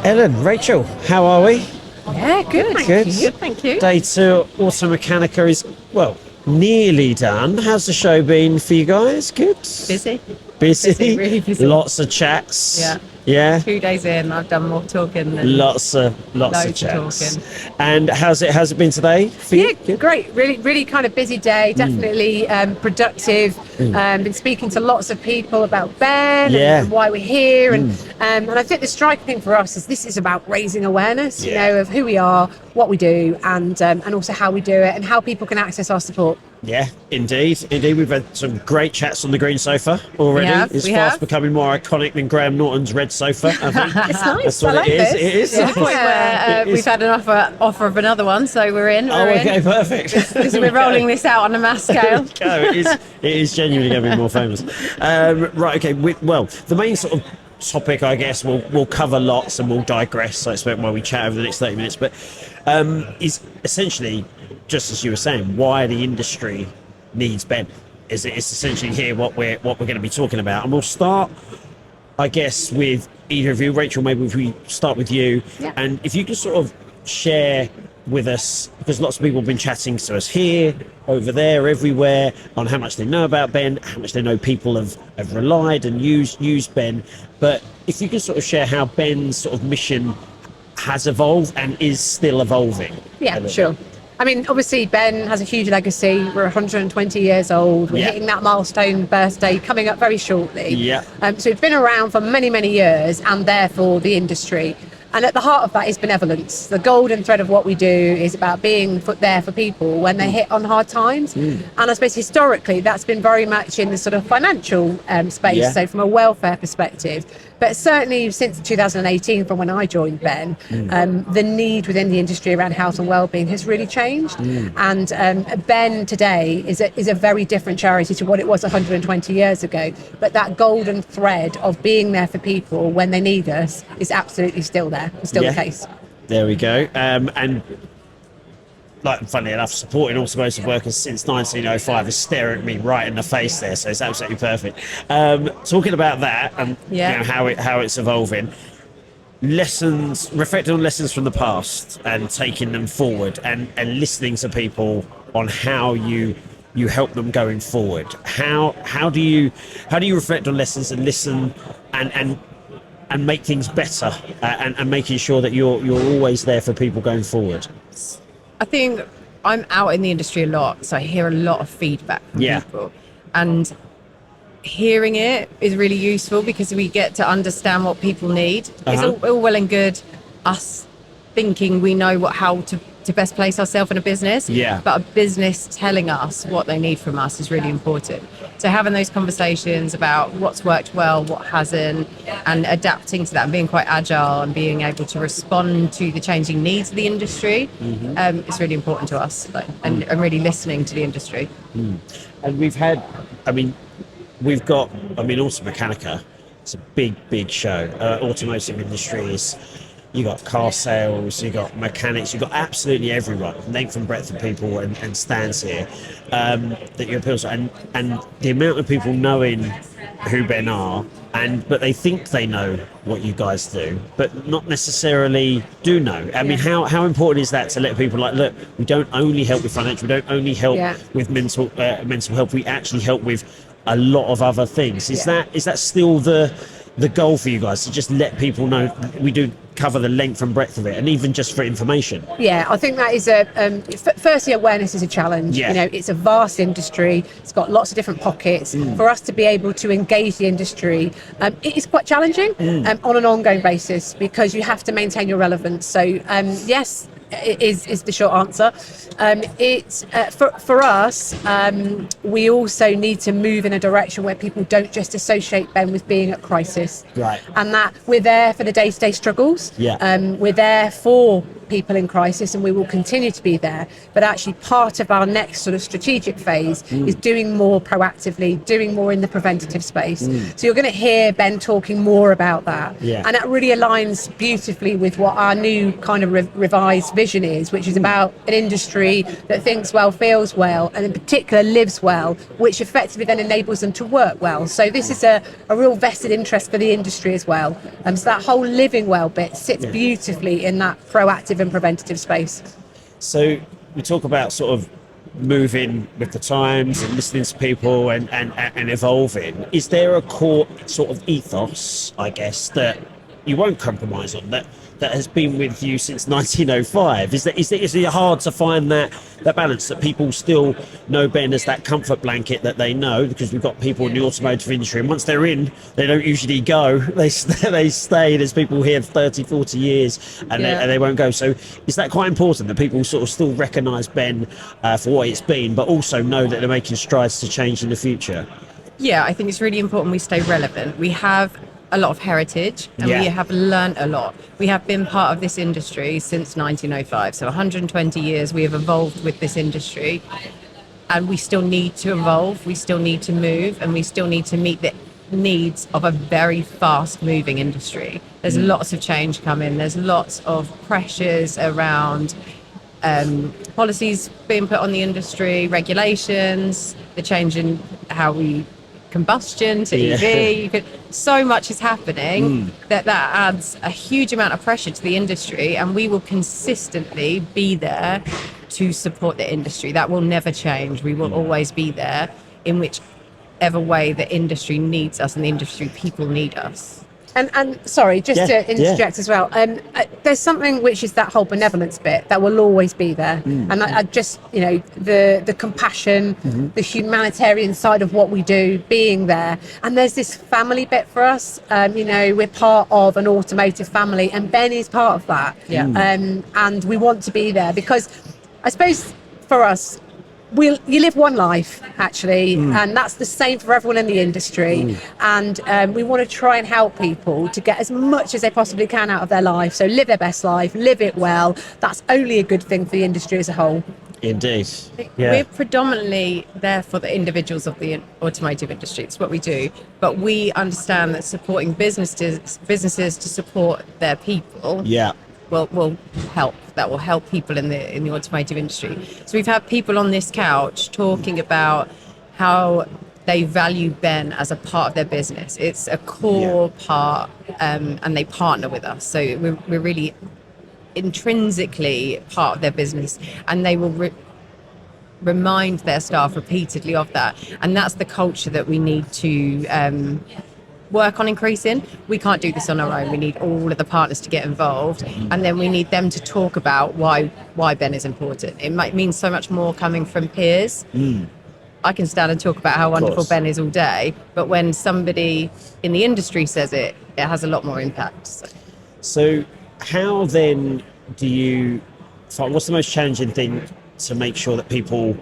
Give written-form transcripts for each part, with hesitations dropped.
Ellen, Rachel, how are we? Yeah, good. Thank you. Day 2 Automechanica is, well, nearly done. How's the show been for you guys? Good? Busy. Busy? Really busy. Lots of chats? Yeah. Yeah? 2 days in, I've done more talking than Lots of loads of chats. talking. And how's it been today for you? Yeah, Good? great. Really kind of busy day. Definitely productive. Been speaking to lots of people about Ben Yeah. and why we're here. And I think the striking thing for us is this is about raising awareness, Yeah. you know, of who we are, what we do, and also how we do it, and how people can access our support. Yeah, indeed. We've had some great chats on the green sofa already. It's fast becoming more iconic than Graham Norton's red sofa, I think. It's nice. That's what I like it is. this. It is. To the point where we've had an offer of another one, so we're in. Okay, perfect. Because we're rolling this out on a mass scale. It is genuinely going to be more famous. Right, okay. Well, the main sort of topic, I guess, we'll cover lots and we'll digress, so I expect while we chat over the next 30 minutes, but is essentially, just as you were saying, why the industry needs Ben. It's essentially here what we're going to be talking about. And we'll start, I guess, with either of you. Rachel, maybe if we start with you. Yeah. And if you can sort of share with us, because lots of people have been chatting to us here, over there, everywhere, on how much they know about Ben, how much they know people have relied and used Ben. But if you can sort of share how Ben's sort of mission has evolved and is still evolving. Yeah, sure. I mean, obviously, Ben has a huge legacy. We're 120 years old. We're hitting that milestone birthday coming up very shortly. Yeah. So it's been around for many, many years, and therefore the industry. And at the heart of that is benevolence. The golden thread of what we do is about being there for people when they hit on hard times. And I suppose historically, that's been very much in the sort of financial space, so from a welfare perspective. But certainly since 2018, from when I joined Ben, the need within the industry around health and wellbeing has really changed. And Ben today is a very different charity to what it was 120 years ago. But that golden thread of being there for people when they need us is absolutely still there. It's still the case. There we go. And like, funnily enough, supporting automotive workers since 1905 is staring me right in the face there, so it's absolutely perfect. Talking about that and you know, how it's evolving, reflecting on lessons from the past and taking them forward, and listening to people on how you help them going forward. How do you reflect on lessons and listen and make things better, and making sure that you're always there for people going forward? I think I'm out in the industry a lot, so I hear a lot of feedback from people. And hearing it is really useful because we get to understand what people need. It's all well and good us thinking we know how to best place ourselves in a business, but a business telling us what they need from us is really important. So having those conversations about what's worked well, what hasn't, and adapting to that and being quite agile and being able to respond to the changing needs of the industry is really important to us, and really listening to the industry. And we've got Automechanica, it's a big show. Automotive industry is, you got car sales, you got mechanics, you got absolutely everyone, length and breadth of people and stands here that you appeal to, and the amount of people knowing who Ben are, but they think they know what you guys do, but not necessarily do know. I mean, how important is that to let people look, we don't only help with financial, we don't only help with mental health, we actually help with a lot of other things. Is that still the goal for you guys, to just let people know we do cover the length and breadth of it, and even just for information? Yeah, I think that is firstly, awareness is a challenge. You know, it's a vast industry, it's got lots of different pockets. For us to be able to engage the industry, it is quite challenging on an ongoing basis, because you have to maintain your relevance. So yes, is the short answer. It's for us, we also need to move in a direction where people don't just associate Ben with being at crisis, right? And that we're there for the day-to-day struggles. We're there for people in crisis, and we will continue to be there. But actually, part of our next sort of strategic phase is doing more proactively, doing more in the preventative space. So you're going to hear Ben talking more about that. And that really aligns beautifully with what our new kind of revised vision is, which is about an industry that thinks well, feels well, and in particular lives well, which effectively then enables them to work well. So this is a real vested interest for the industry as well. So that whole living well bit sits beautifully in that proactive and preventative space. So we talk about sort of moving with the times and listening to people and evolving. Is there a core sort of ethos, I guess, that you won't compromise on, that has been with you since 1905? Is it hard to find that balance, that people still know Ben as that comfort blanket that they know, because we've got people in the automotive industry, and once they're in, they don't usually go. They stay. There's people here 30, 40 years and they won't go. So is that quite important, that people sort of still recognise Ben for what it's been, but also know that they're making strides to change in the future? Yeah, I think it's really important we stay relevant. We have a lot of heritage, and we have learned a lot. We have been part of this industry since 1905, so 120 years we have evolved with this industry, and we still need to evolve, we still need to move, and we still need to meet the needs of a very fast moving industry. There's lots of change coming, there's lots of pressures around policies being put on the industry, regulations, the change in how we combustion to EV. So much is happening that adds a huge amount of pressure to the industry, and we will consistently be there to support the industry. That will never change. We will always be there in whichever way the industry needs us and the industry people need us. And sorry, just to interject as well, there's something which is that whole benevolence bit that will always be there. And I just, the compassion, the humanitarian side of what we do being there. And there's this family bit for us. We're part of an automotive family, and Ben is part of that. And we want to be there because I suppose for us, you live one life, actually, and that's the same for everyone in the industry. And we want to try and help people to get as much as they possibly can out of their life. So live their best life, live it well. That's only a good thing for the industry as a whole. Indeed. We're predominantly there for the individuals of the automotive industry. It's what we do. But we understand that supporting businesses to support their people will help. That will help people in the automotive industry. So we've had people on this couch talking about how they value Ben as a part of their business. It's a core part, and they partner with us. So we're really intrinsically part of their business, and they will remind their staff repeatedly of that. And that's the culture that we need to work on increasing. We can't do this on our own. We need all of the partners to get involved, and then we need them to talk about why Ben is important. It might mean so much more coming from peers. I can stand and talk about how wonderful Ben is all day, but when somebody in the industry says it, it has a lot more impact. So how then do you find, what's the most challenging thing to make sure that people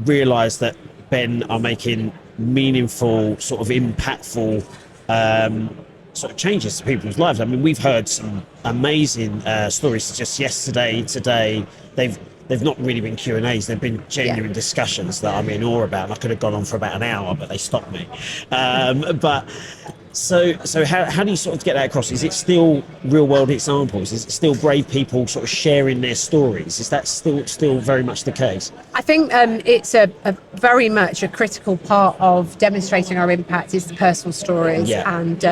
realise that Ben are making meaningful, sort of impactful sort of changes to people's lives? I mean, we've heard some amazing stories just yesterday, today. They've not really been Q&As, they've been genuine discussions that I'm in awe about. And I could have gone on for about an hour, but they stopped me. But so how do you sort of get that across? Is it still real world examples? Is it still brave people sort of sharing their stories? Is that still very much the case? I think it's a very much a critical part of demonstrating our impact is the personal stories, and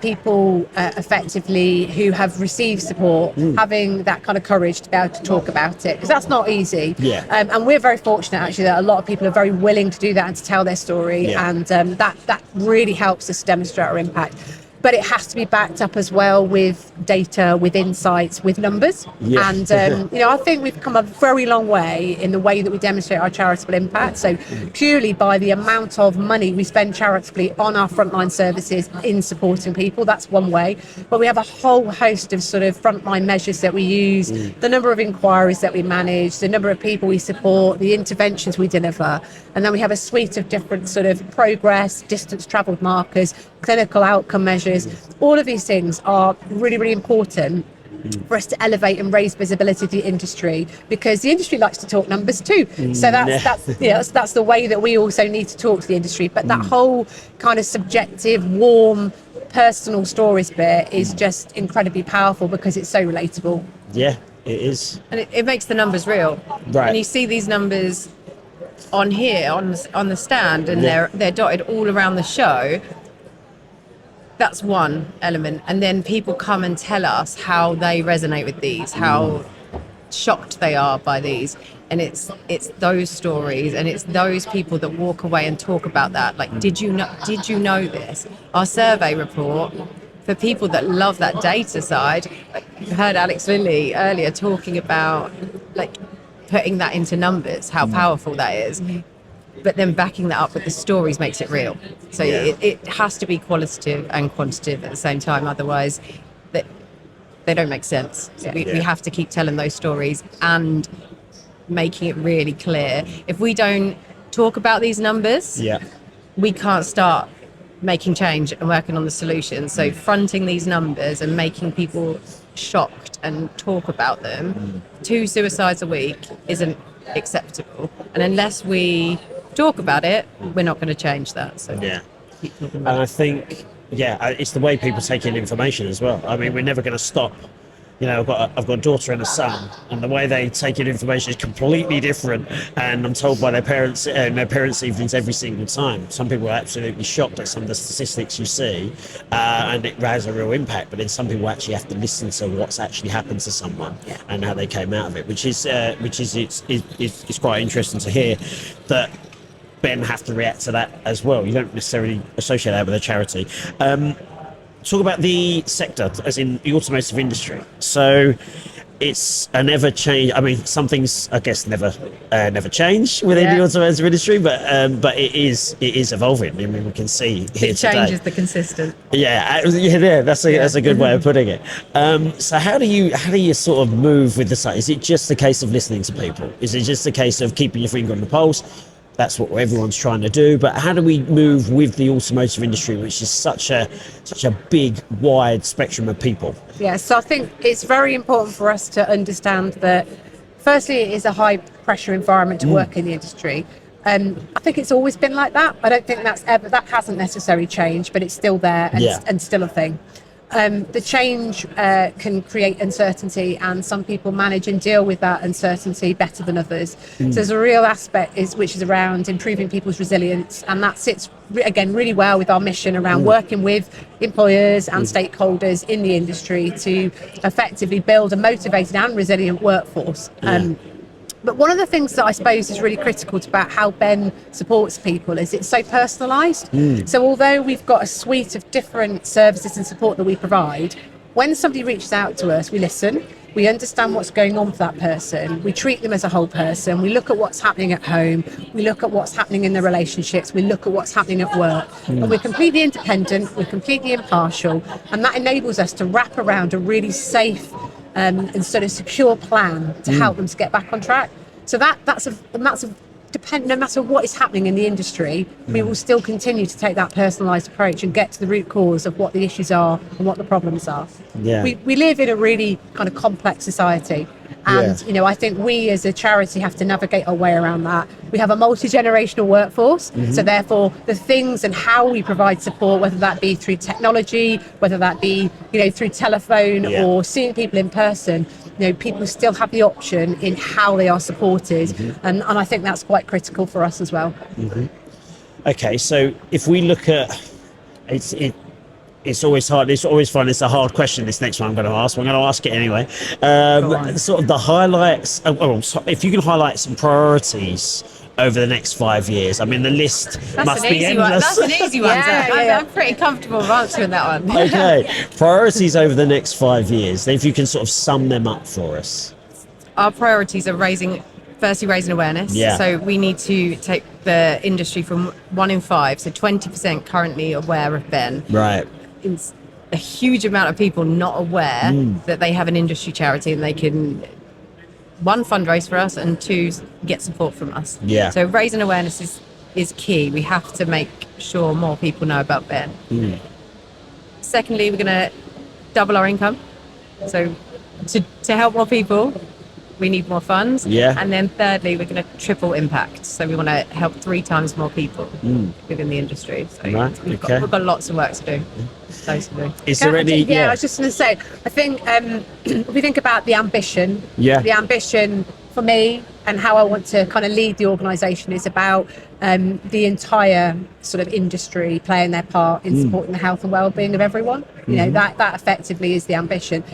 people effectively who have received support, having that kind of courage to be able to talk about it, because that's not easy. And we're very fortunate actually that a lot of people are very willing to do that and to tell their story, and that really helps us demonstrate our impact. But it has to be backed up as well with data, with insights, with numbers. And, I think we've come a very long way in the way that we demonstrate our charitable impact. So purely by the amount of money we spend charitably on our frontline services in supporting people, that's one way. But we have a whole host of sort of frontline measures that we use, the number of inquiries that we manage, the number of people we support, the interventions we deliver. And then we have a suite of different sort of progress, distance travelled markers, clinical outcome measures. All of these things are really, really important for us to elevate and raise visibility of the industry, because the industry likes to talk numbers too. So that's the way that we also need to talk to the industry. But that whole kind of subjective, warm, personal stories bit is just incredibly powerful because it's so relatable. Yeah, it is. And it makes the numbers real. Right. When you see these numbers on here, on the stand, and they're dotted all around the show, that's one element. And then people come and tell us how they resonate with these, how shocked they are by these. And it's those stories, and it's those people that walk away and talk about that. Like, did you know this? Our survey report, for people that love that data side, like you heard Alex Lilly earlier talking about like putting that into numbers, how powerful that is. But then backing that up with the stories makes it real. So it has to be qualitative and quantitative at the same time. Otherwise, they don't make sense. So we have to keep telling those stories and making it really clear. If we don't talk about these numbers, we can't start making change and working on the solution. So fronting these numbers and making people shocked and talk about them, 2 suicides a week isn't acceptable. And unless we talk about it, we're not going to change that. So keep talking about and I think it's the way people take in information as well. I mean, we're never going to stop. You know, I've got a daughter and a son, and the way they take in information is completely different. And I'm told by their parents and their parents' evenings every single time. Some people are absolutely shocked at some of the statistics you see, and it has a real impact. But then some people actually have to listen to what's actually happened to someone and how they came out of it, which is quite interesting to hear that Ben have to react to that as well. You don't necessarily associate that with a charity. Talk about the sector, as in the automotive industry. So it's a never change. I mean, some things I guess never change within the automotive industry, but it is evolving. I mean, we can see here it change is the consistent. That's a good way of putting it. So how do you sort of move with the site? Is it just a case of listening to people? Is it just a case of keeping your finger on the pulse? That's what everyone's trying to do, but how do we move with the automotive industry, which is such a big, wide spectrum of people? Yeah, so I think it's very important for us to understand that, firstly, it is a high pressure environment to work in the industry. I think it's always been like that. I don't think that hasn't necessarily changed, but it's still there and still a thing. The change can create uncertainty, and some people manage and deal with that uncertainty better than others. So there's a real aspect which is around improving people's resilience, and that sits again really well with our mission around working with employers and stakeholders in the industry to effectively build a motivated and resilient workforce. But one of the things that I suppose is really critical about how Ben supports people is it's so personalised. So although we've got a suite of different services and support that we provide, when somebody reaches out to us, we listen, we understand what's going on for that person, we treat them as a whole person, we look at what's happening at home, we look at what's happening in their relationships, we look at what's happening at work. And we're completely independent, we're completely impartial, and that enables us to wrap around a really safe and sort of secure plan to help them to get back on track. So that's no matter what is happening in the industry, we will still continue to take that personalised approach and get to the root cause of what the issues are and what the problems are. We live in a really kind of complex society, and I think we as a charity have to navigate our way around that. We have a multi-generational workforce, so therefore the things and how we provide support, whether that be through technology, whether that be through telephone or seeing people in person, people still have the option in how they are supported, and I think that's quite critical for us as well. Okay, so if we look at it's always hard. It's always fun. It's a hard question. This next one I'm going to ask. I'm going to ask it anyway. Sort of the highlights. If you can highlight some priorities over the next 5 years. I mean, the list must be endless. That's an easy one. I'm pretty comfortable with answering that one. Okay, priorities over the next 5 years. If you can sort of sum them up for us. Our priorities are raising awareness. So we need to take the industry from 1 in 5, so 20% currently aware of Ben. Right. It's a huge amount of people not aware that they have an industry charity and they can, 1, fundraise for us, and 2, get support from us. So raising awareness is key. We have to make sure more people know about Ben. Secondly, we're going to double our income. So to help more people, we need more funds. Yeah. And then thirdly, we're going to triple impact. So we want to help 3 times more people within the industry. So Right, we've okay. got lots of work to do. Loads to do. Is there any? Yeah, I was just going to say, I think if we think about the ambition, the ambition for me and how I want to kind of lead the organisation is about the entire sort of industry playing their part in supporting the health and well-being of everyone. You know, that effectively is the ambition.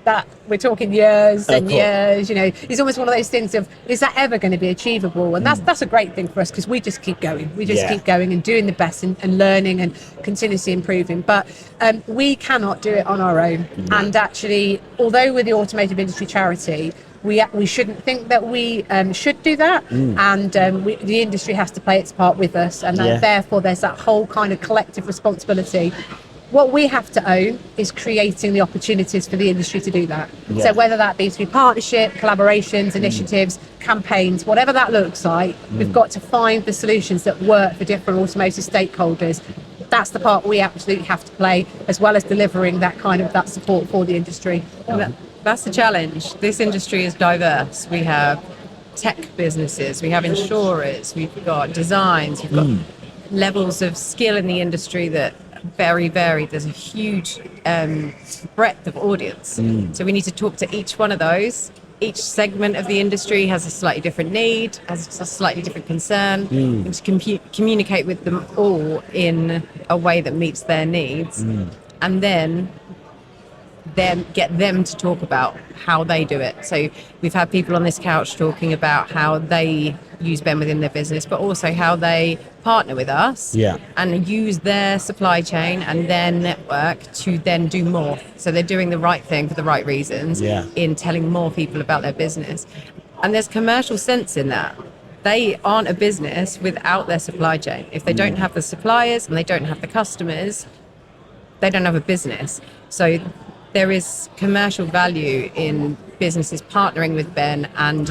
That we're talking years and years, you know, it's almost one of those things of, is that ever going to be achievable? And that's a great thing for us, because we just keep going. We just keep going and doing the best and learning and continuously improving. But we cannot do it on our own. And actually, although we're the automotive industry charity, we shouldn't think that we should do that, and the industry has to play its part with us, and therefore there's that whole kind of collective responsibility. What we have to own is creating the opportunities for the industry to do that. So whether that be through partnership, collaborations, initiatives, campaigns, whatever that looks like, we've got to find the solutions that work for different automotive stakeholders. That's the part we absolutely have to play, as well as delivering that kind of that support for the industry. That's the challenge. This industry is diverse. We have tech businesses, we have insurers, we've got designs, we've got levels of skill in the industry that very varied. There's a huge breadth of audience. So we need to talk to each one of those. Each segment of the industry has a slightly different need, has a slightly different concern. We need to communicate with them all in a way that meets their needs, and then get them to talk about how they do it. So we've had people on this couch talking about how they use Ben within their business, but also how they partner with us and use their supply chain and their network to then do more. So they're doing the right thing for the right reasons in telling more people about their business. And there's commercial sense in that. They aren't a business without their supply chain. If they don't have the suppliers and they don't have the customers, they don't have a business. So there is commercial value in businesses partnering with Ben and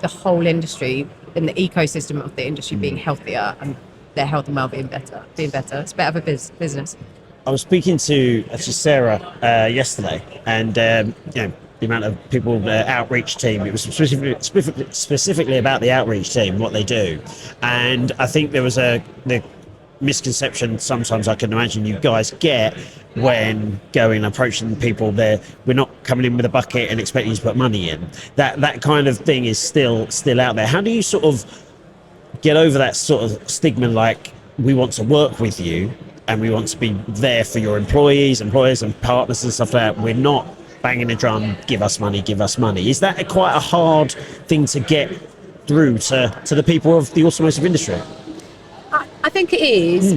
the whole industry, in the ecosystem of the industry being healthier and their health and well-being being better. It's better for business. I was speaking to actually Sarah yesterday, and you know, the amount of people, the outreach team. It was specifically about the outreach team, what they do, and I think there was the misconception sometimes I can imagine you guys get when going approaching people there. We're not coming in with a bucket and expecting you to put money in. That kind of thing is still out there. How do you sort of get over that sort of stigma, like, we want to work with you and we want to be there for your employers and partners and stuff like that? We're not banging a drum, give us money. Is that quite a hard thing to get through to the people of the automotive industry? I think it is,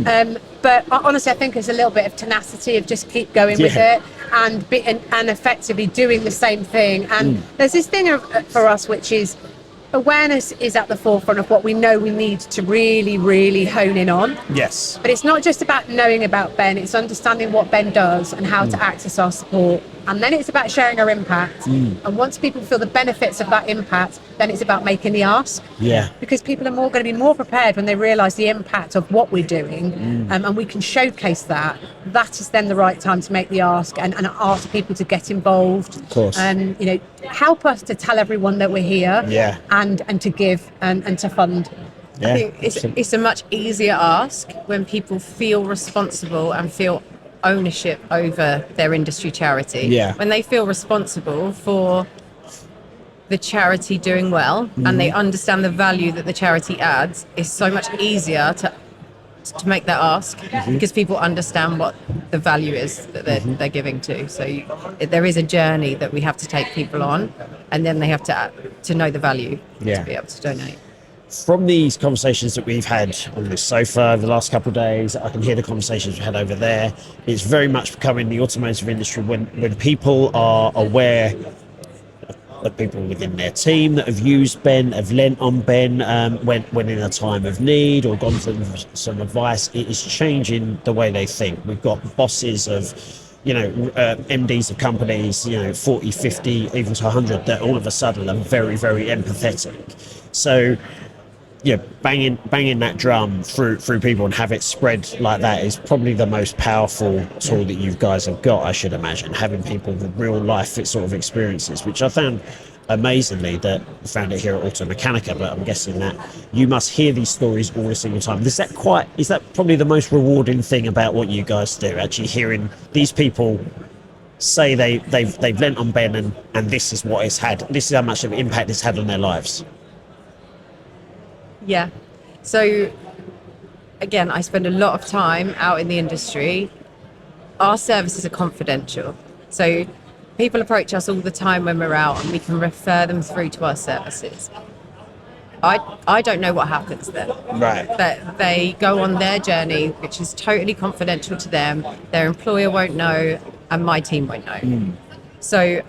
but honestly, I think it's a little bit of tenacity of just keep going with it and effectively doing the same thing. And there's this thing for us, which is awareness is at the forefront of what we know we need to really, really hone in on. Yes. But it's not just about knowing about Ben, it's understanding what Ben does and how to access our support. And then it's about sharing our impact. And once people feel the benefits of that impact, then it's about making the ask. Yeah. Because people are going to be more prepared when they realise the impact of what we're doing, and we can showcase that. That is then the right time to make the ask and ask people to get involved. Of course. And, you know, help us to tell everyone that we're here. Yeah. And to give and to fund. Yeah. I think it's a much easier ask when people feel responsible and feel ownership over their industry charity. Yeah. When they feel responsible for the charity doing well and they understand the value that the charity adds, it's so much easier to make that ask because people understand what the value is that they're giving to. So there is a journey that we have to take people on, and then they have to know the value to be able to donate. From these conversations that we've had on this sofa over the last couple of days, I can hear the conversations we had over there. It's very much becoming the automotive industry when people are aware of people within their team that have used Ben, have lent on Ben when in a time of need or gone for some advice. It is changing the way they think. We've got bosses of, you know, MDs of companies, you know, 40, 50, even to 100, that all of a sudden are very, very empathetic. So, banging that drum through people and have it spread like that is probably the most powerful tool that you guys have got, I should imagine, having people with real life sort of experiences, which I found amazingly that I found it here at Automechanica, but I'm guessing that you must hear these stories all the single time. Is that probably the most rewarding thing about what you guys do, actually hearing these people say they've lent on Ben and this is what it's had, this is how much of an impact it's had on their lives? Yeah. So again, I spend a lot of time out in the industry. Our services are confidential. So people approach us all the time when we're out and we can refer them through to our services. I don't know what happens then. Right. But they go on their journey, which is totally confidential to them. Their employer won't know and my team won't know. So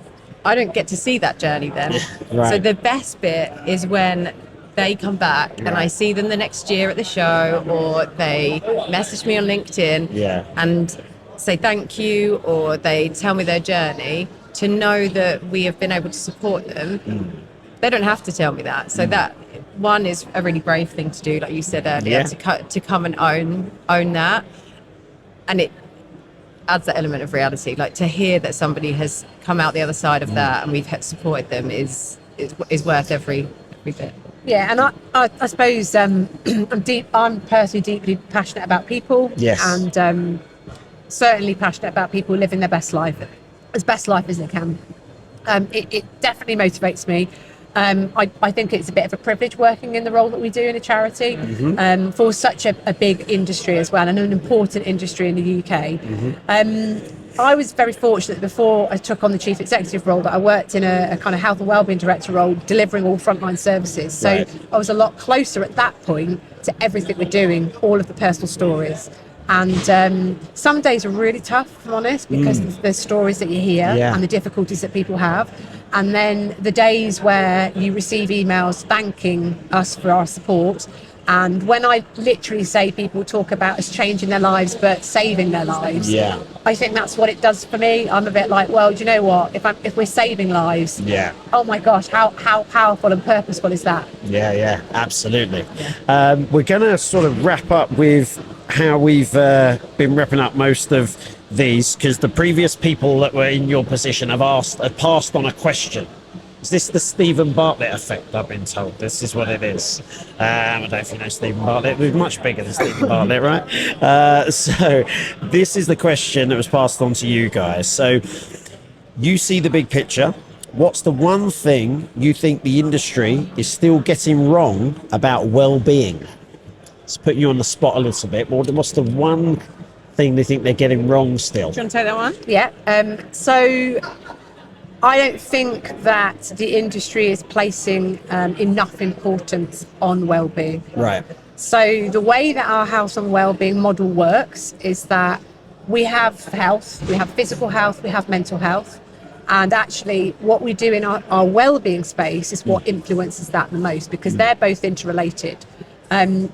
I don't get to see that journey then. Right. So the best bit is when they come back and I see them the next year at the show, or they message me on LinkedIn and say thank you, or they tell me their journey, to know that we have been able to support them. They don't have to tell me that. So that one is a really brave thing to do, like you said earlier, to come and own that. And it adds that element of reality, like to hear that somebody has come out the other side of that and we've supported them is worth every bit. Yeah, and I suppose I'm personally deeply passionate about people. Yes. And certainly passionate about people living their best life as they can. It definitely motivates me. I think it's a bit of a privilege working in the role that we do in a charity, for such a big industry as well, and an important industry in the UK. I was very fortunate before I took on the chief executive role that I worked in a kind of health and wellbeing director role, delivering all frontline services. So I was a lot closer at that point to everything we're doing, all of the personal stories. And some days are really tough, if I'm honest, because of the stories that you hear and the difficulties that people have. And then the days where you receive emails thanking us for our support. And when I literally say people talk about us changing their lives, but saving their lives, I think that's what it does for me. I'm a bit like, well, do you know what? If we're saving lives, oh my gosh, how powerful and purposeful is that? Yeah, absolutely. We're going to sort of wrap up with how we've been wrapping up most of these, because the previous people that were in your position have passed on a question. Is this the Stephen Bartlett effect, I've been told? This is what it is. I don't know if you know Stephen Bartlett. We're much bigger than Stephen Bartlett, right? So this is the question that was passed on to you guys. So you see the big picture. What's the one thing you think the industry is still getting wrong about well-being? Let's put you on the spot a little bit. What's the one thing they think they're getting wrong still? Do you want to take that one? Yeah. So I don't think that the industry is placing enough importance on well-being. Right. So the way that our health and well-being model works is that we have health, we have physical health, we have mental health. And actually what we do in our well-being space is what influences that the most, because they're both interrelated. And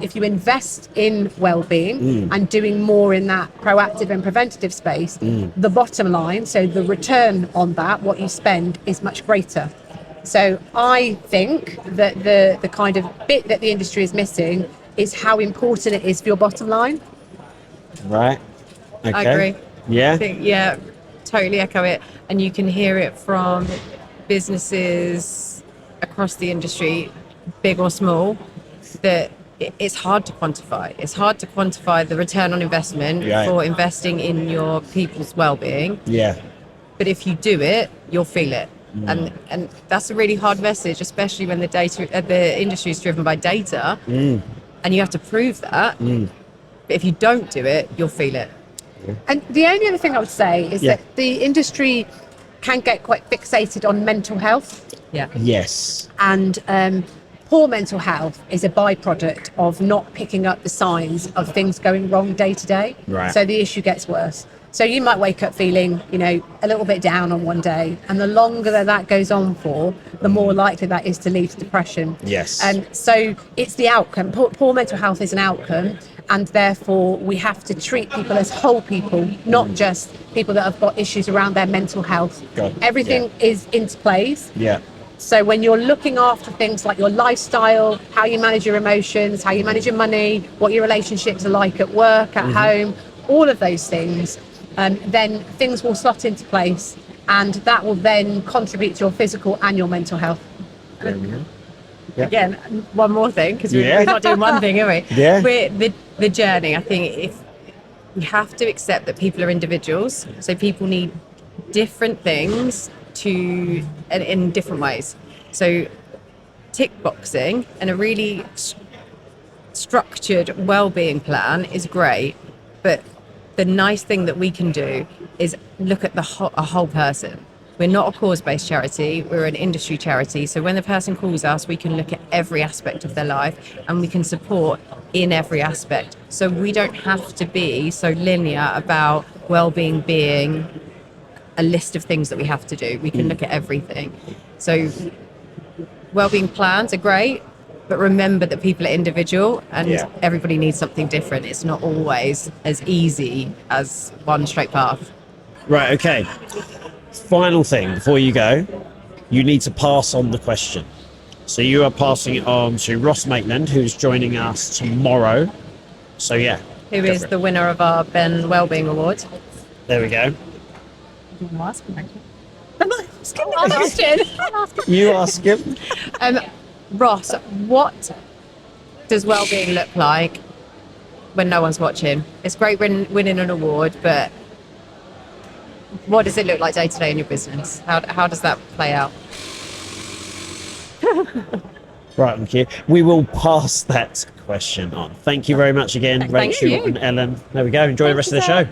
if you invest in well-being and doing more in that proactive and preventative space, the bottom line, so the return on that, what you spend, is much greater. So I think that the kind of bit that the industry is missing is how important it is for your bottom line. Right. Okay. I agree. Yeah. I think, totally echo it. And you can hear it from businesses across the industry, big or small, that it's hard to quantify. It's hard to quantify the return on investment for investing in your people's well-being. Yeah. But if you do it, you'll feel it. And that's a really hard message, especially when the industry is driven by data, and you have to prove that. But if you don't do it, you'll feel it. And the only other thing I would say is that the industry can get quite fixated on mental health. Yeah. Yes. And poor mental health is a byproduct of not picking up the signs of things going wrong day to day. Right. So the issue gets worse. So you might wake up feeling, a little bit down on one day, and the longer that goes on for, the more likely that is to lead to depression. Yes. And so it's the outcome. Poor mental health is an outcome, and therefore we have to treat people as whole people, not just people that have got issues around their mental health. God, Everything is interplays. Yeah. So when you're looking after things like your lifestyle, how you manage your emotions, how you manage your money, what your relationships are like at work, at home, all of those things, then things will slot into place, and that will then contribute to your physical and your mental health. There we go. Yeah. Again, one more thing, because Yeah. we're not doing one thing, are we? Yeah. We're the journey. I think if you have to accept that people are individuals, so people need different things in different ways. So tick boxing and a really structured well-being plan is great, but the nice thing that we can do is look at a whole person. We're not a cause-based charity, we're an industry charity. So when the person calls us, we can look at every aspect of their life and we can support in every aspect. So we don't have to be so linear about well-being being a list of things that we have to do. We can look at everything. So well-being plans are great, but remember that people are individual and everybody needs something different. It's not always as easy as one straight path. Right, okay. Final thing before you go, you need to pass on the question. So you are passing it on to Ross Maitland, who's joining us tomorrow. So yeah. Who is the winner of our Ben Wellbeing Award. There we go. I'll ask him. You ask him. Ross, what does well-being look like when no one's watching? It's great winning an award, but what does it look like day to day in your business? How does that play out? Right, thank you. We will pass that question on. Thank you very much again, Thank Rachel you. and Ellen. There we go. Enjoy the rest of the show.